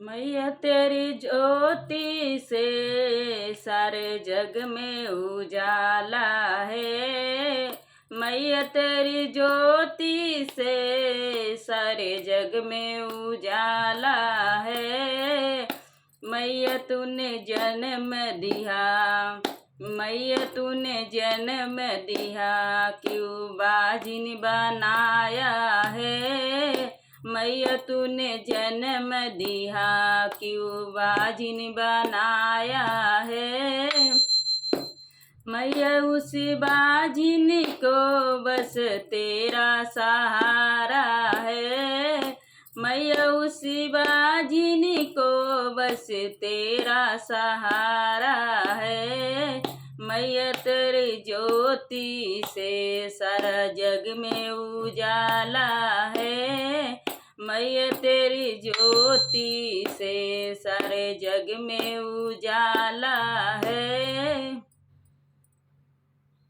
मैया तेरी ज्योति से सारे जग में उजाला है। मैया तेरी ज्योति से सारे जग में उजाला है। मैया तूने जन्म दिया, मैया तूने जन्म दिया, क्यों बाजिन बनाया है। मैया तूने जन्म दिया, क्यों बाजिन बनाया है। मैया उसी बाजिन को बस तेरा सहारा है। मैया उसी बाजिन को बस तेरा सहारा है। मैया तेरी ज्योति से सारा जग में उजाला है। मैया तेरी ज्योति से सारे जग में उजाला